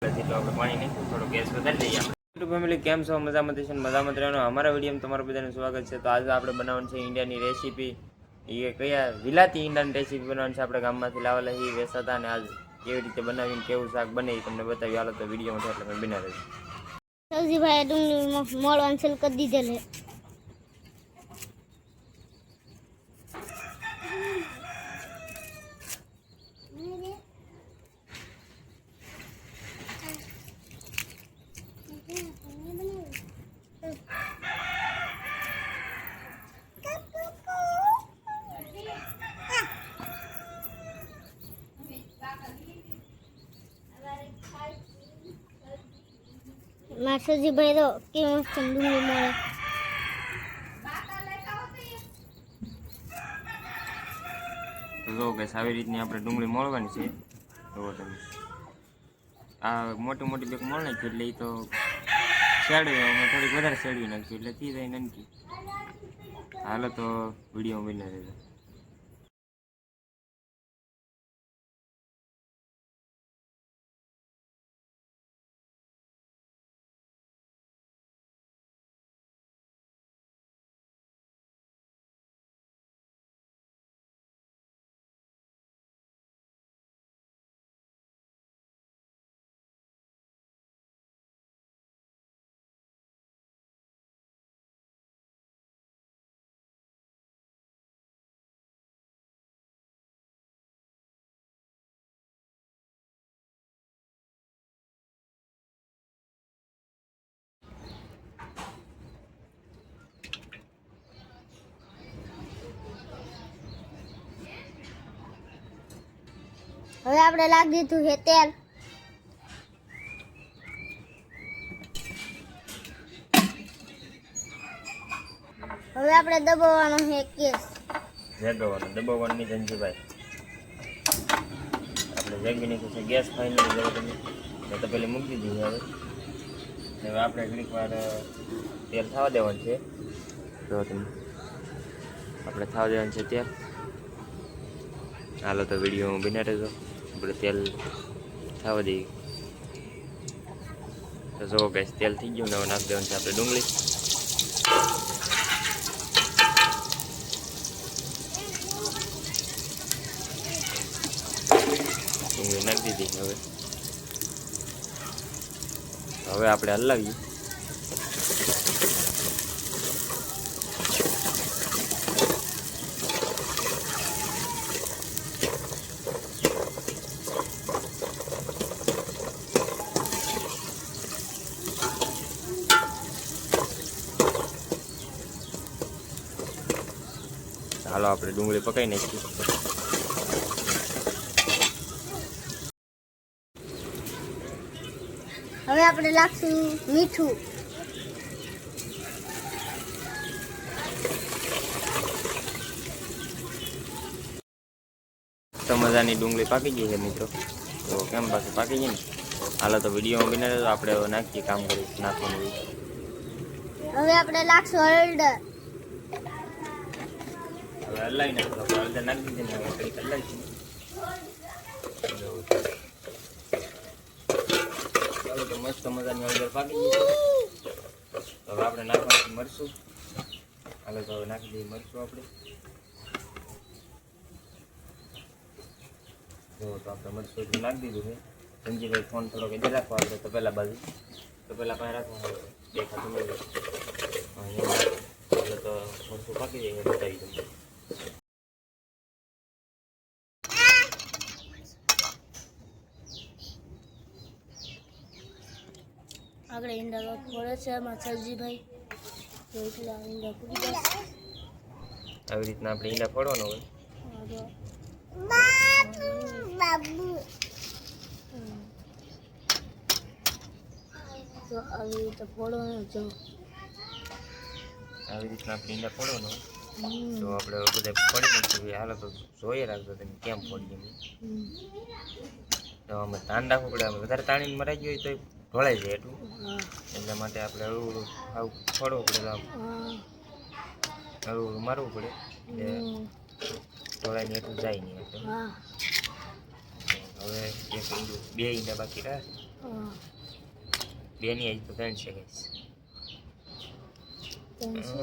જેટલું આપણે પાણી નાખ્યું, થોડો ગેસ વધારી દઈએ આપણે. યુટ્યુબ ફેમિલી કેમ છો? મજામાં થશે ને મજામાં રહેવાનો. અમારા વિડીયોમાં તમારું બધાનું સ્વાગત છે. તો આજે આપણે બનાવવાનું છે ઈંડાની રેસીપી. એ કયા વિલાતી ઈંડાની રેસીપી બનાવવાની છે. આપણે ગામમાંથી લાવેલા એ વેચાતા અને આજ કેવી રીતે બનાવીને કેવું શાક બને એ તમને બતાવી. હાલો તો વિડીયોમાં એટલે તમે બના રહેજો. સબ્જીભાઈ ડુંગળી મોળવાનું ચાલુ કરી દીધેલ છે. માસજીભાઈ તો કેવું મસ્ત ડુંગળી મળે. તો જો કે આવી રીતની આપણે ડુંગળી મોળવાની છે. તો તમે આ મોટી મોટી બેગ મોળ નાખી એટલે એ તો શેડવી અમે થોડીક વધારે શેડવી નાખીએ એટલે થી જાય નનકી. હાલો તો વિડીયો બની રહેજો. હવે આપણે લાગી દીધું છે તેલ. હવે આપણે દબાવવાનો છે ગેસ. દબાવવાનું નહીં ધનજીભાઈ, આપણે જેગી નાખ્યું છે ગેસ ફાઇનલી જવો તમે તો પેલી મૂકી દીધી. હવે આપણે ઘડીક વાર તેલ થવા દેવાનું છે. જો તમે આપણે થવા દેવાનું છે તેલ. હાલો તો વિડીયો બના રહેજો. આપણે તેલ થવા દઈએ. તો જો ગેસ તેલ થઈ ગયું ને હવે નાખી દેવાનું છે આપણે ડુંગળી. ડુંગળી નાખી દીધી. હવે આપણે હલાવીએ. હાલો આપણે ડુંગળી પકાઈ નાખીએ. હવે આપણે નાખશું મીઠું. તો મજાની ડુંગળી પાકી ગઈ છે મિત્રો. તો કેમ પાછી પાકી ગઈ ને. હાલો તો વિડીયોમાં બને તો આપણે નાખીએ કામ કરી નાખવાનું. હવે આપણે નાખશું હળદર. હવે હલાવી નાખો. હળદર નાખી દીધી ને હવે કઈ હલાવી. તો મસ્ત મજાની હળદર પાકી ગઈ. તો હવે આપણે નાખવાનું મરચું. હાલો તો હવે નાખી દઈએ મરચું આપણે. જો તો આપણે મરચું નાખી દીધું છે. સંજીભાઈ ફોન થોડોક એજે રાખવા આપણે તો પહેલાં બાજુ તો પહેલાં પાસે રાખવાનું દેખાતું નહીં. એટલે તો મરચું પાકી જાય બતાવી દઉં. આપણે ઈંડા ફોડે છે માસજીભાઈ. તો એટલે ઈંડા ફૂટી જશે. આવી રીતના આપણે ઈંડા ફોડવાનો હોય. તો આવી રીતે ફોડવાનું જો. આવી રીતના આપણે ઈંડા ફોડવાનો. તો આપણે બધા ફોડી નાખીએ. હાલો તો જોઈએ રાખજો તમે કેમ ફોડીએ. તો અમે તાણ રાખવું પડે. અમે વધારે તાણીને મરાઈ ગયું હોય તો ઢોળાઈ જાય એટલું. એટલા માટે આપણે હળવું આવું ફોડવું પડે. હળવું મારવું પડે એટલે ઢોળાઈને એટલું જાય નહીં. હવે એક ઈંડું બે ઈંડા બાકી રહ્યા. હા બેની આજ તો 3 છે ગાઈસ. ત્રણસો.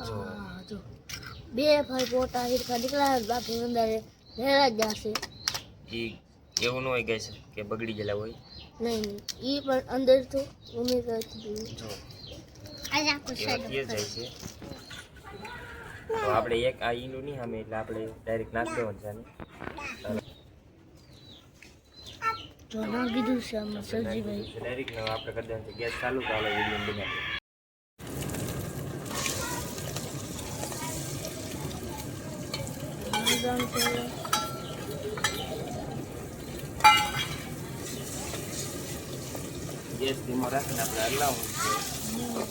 જો હા જો બે ભાઈ પોતા હિરકા નીકળ્યા બાકી અંદર રહેલા જ જશે. ઈ એવું ન હોય ગાઈસ કે બગડી ગયેલા હોય. નહીં ઈ પણ અંદર તો ઉમેર કરી જો આજ આખો એવા તે જાય છે. તો આપણે એક આ ઈંડું નહીં સામે એટલે આપણે ડાયરેક્ટ નાખી દેવાનું છે આને. જો ના કીધું છે આમાં સરજીભાઈ. ડાયરેક્ટ આપણે કરી દેવાનું છે ગેસ ચાલુ તો આપણે વિડીયો બનાવીએ. ગેસ ધીમો રાખીને આપણે હલાવવાનું છે.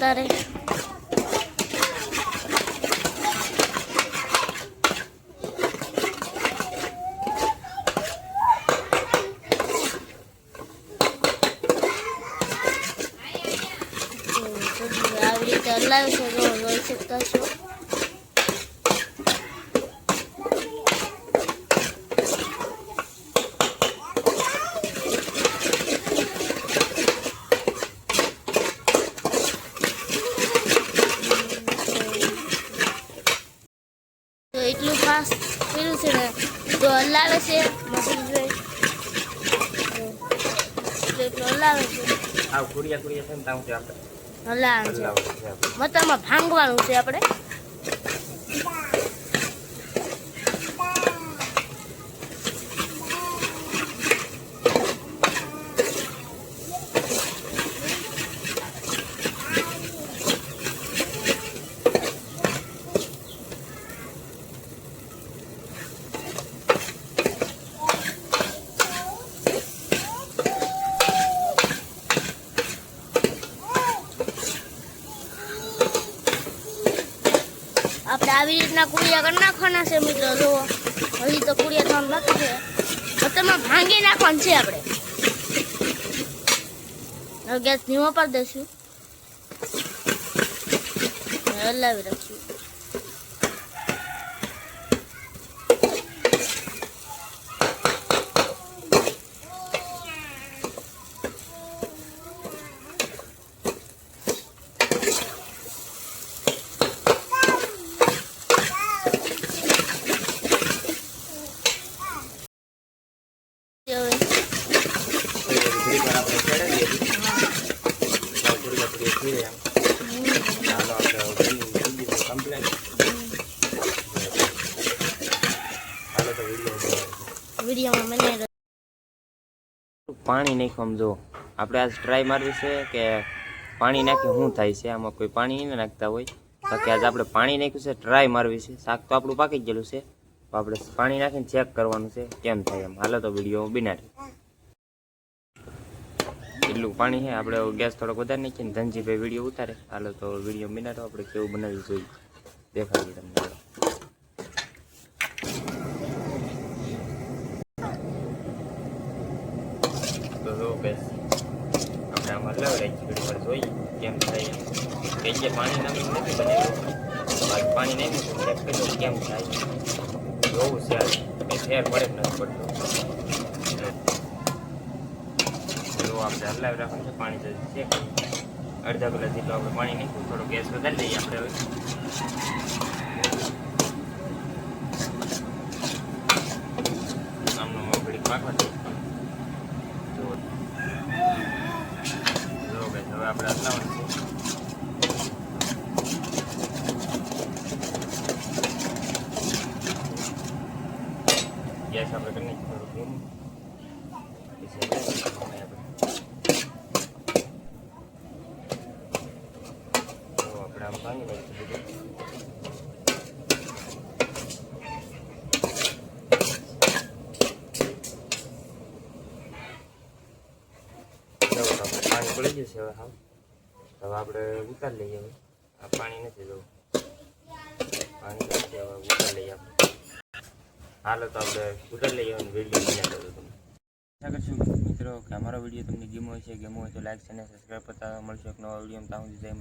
તારે આવી રીતે હલાવ્યું છે જો જોઈ શકતા છો. તો એટલું ફાસ્ટ કર્યું છે ને તો હલાવે છે મશીનભાઈ. એટલું હલાવે છે આ કુરિયા છે ને તાવ છે આપણે હલાવે છે હલાવવાનું છે આપણે. મતલબમાં ભાંગવાનું છે આપણે. આપણે આવી રીતના કુડિયા કરી નાખવાના છે મિત્રો. જુઓ હજી તો કુડિયા થવાનું બાકી છે. મતલબમાં ભાંગી નાખવાનું છે આપણે. હવે ગેસ ધીમો કરી દઈશું. હલાવી રાખશું. થોડીક વાર આપણે ચડાવીએ થોડી થઈ જાય એમ. ચાલો આપણે જલ્દી કમ્પ્લેટ. હાલો તો વિડીયોમાં મને પાણી નાખવામાં જો આપણે આજ ટ્રાય મારવી છે કે પાણી નાખી શું થાય છે. આમાં કોઈ પાણી નહીં નાખતા હોય બાકી આજે આપણે પાણી નાખ્યું છે ટ્રાય મારવી છે. શાક તો આપણું પાકી જ ગયેલું છે તો આપણે પાણી નાખીને ચેક કરવાનું છે કેમ થાય એમ. હાલો તો વિડીયો બિનારી એટલું પાણી છે આપણે ગેસ થોડોક વધારે નાખીને ધનજીભાઈ વિડીયો ઉતારે. હાલો તો વિડીયો બિનારો આપણે કેવું બનાવી જોઈએ દેખાડીએ તમને. તો જો બેસ આપણે આમાં લવડાવી ઘડી વાર જોઈએ કેમ થાય એમ. કઈ જે પાણી નાખીને નથી બનાવ્યું બાકી પાણી નાખ્યું ચેક કર્યું કેમ થાય જોવું છે. કંઈ ફેર પડે જ નથી પડતો. જો આપણે હલાવી રાખવાનું છે. પાણી ચેક અડધા કલાક જેટલું આપણે પાણી નાખ્યું. થોડો ગેસ વધારી દઈએ આપણે હવે. આમનો ઘડી પાકવા દઈએ. હવે આપણે હલાવવાનું છે. ગેસ આપણે કરી નાખીએ થોડું ધીમું. આપણે આમ ભાંગી નાખીએ બધું. પાણી પડી જશે હવે. હા હવે આપણે ઉતારી લઈએ. હવે આ પાણી નથી જવું. પાણી નથી હવે ઉતારી લઈએ આપણે. હાલો તો આપણે ઉતર લઈએ અને વિડીયો બનાવી દઉં તમને. આશા કરશું મિત્રો કે અમારો વિડીયો તમને ગમ્યો હોય છે. ગમ્યો હોય તો લાઈક અને સબસ્ક્રાઈબ કરતા મળશો એક નવા વિડીયો. ત્યાં સુધી જય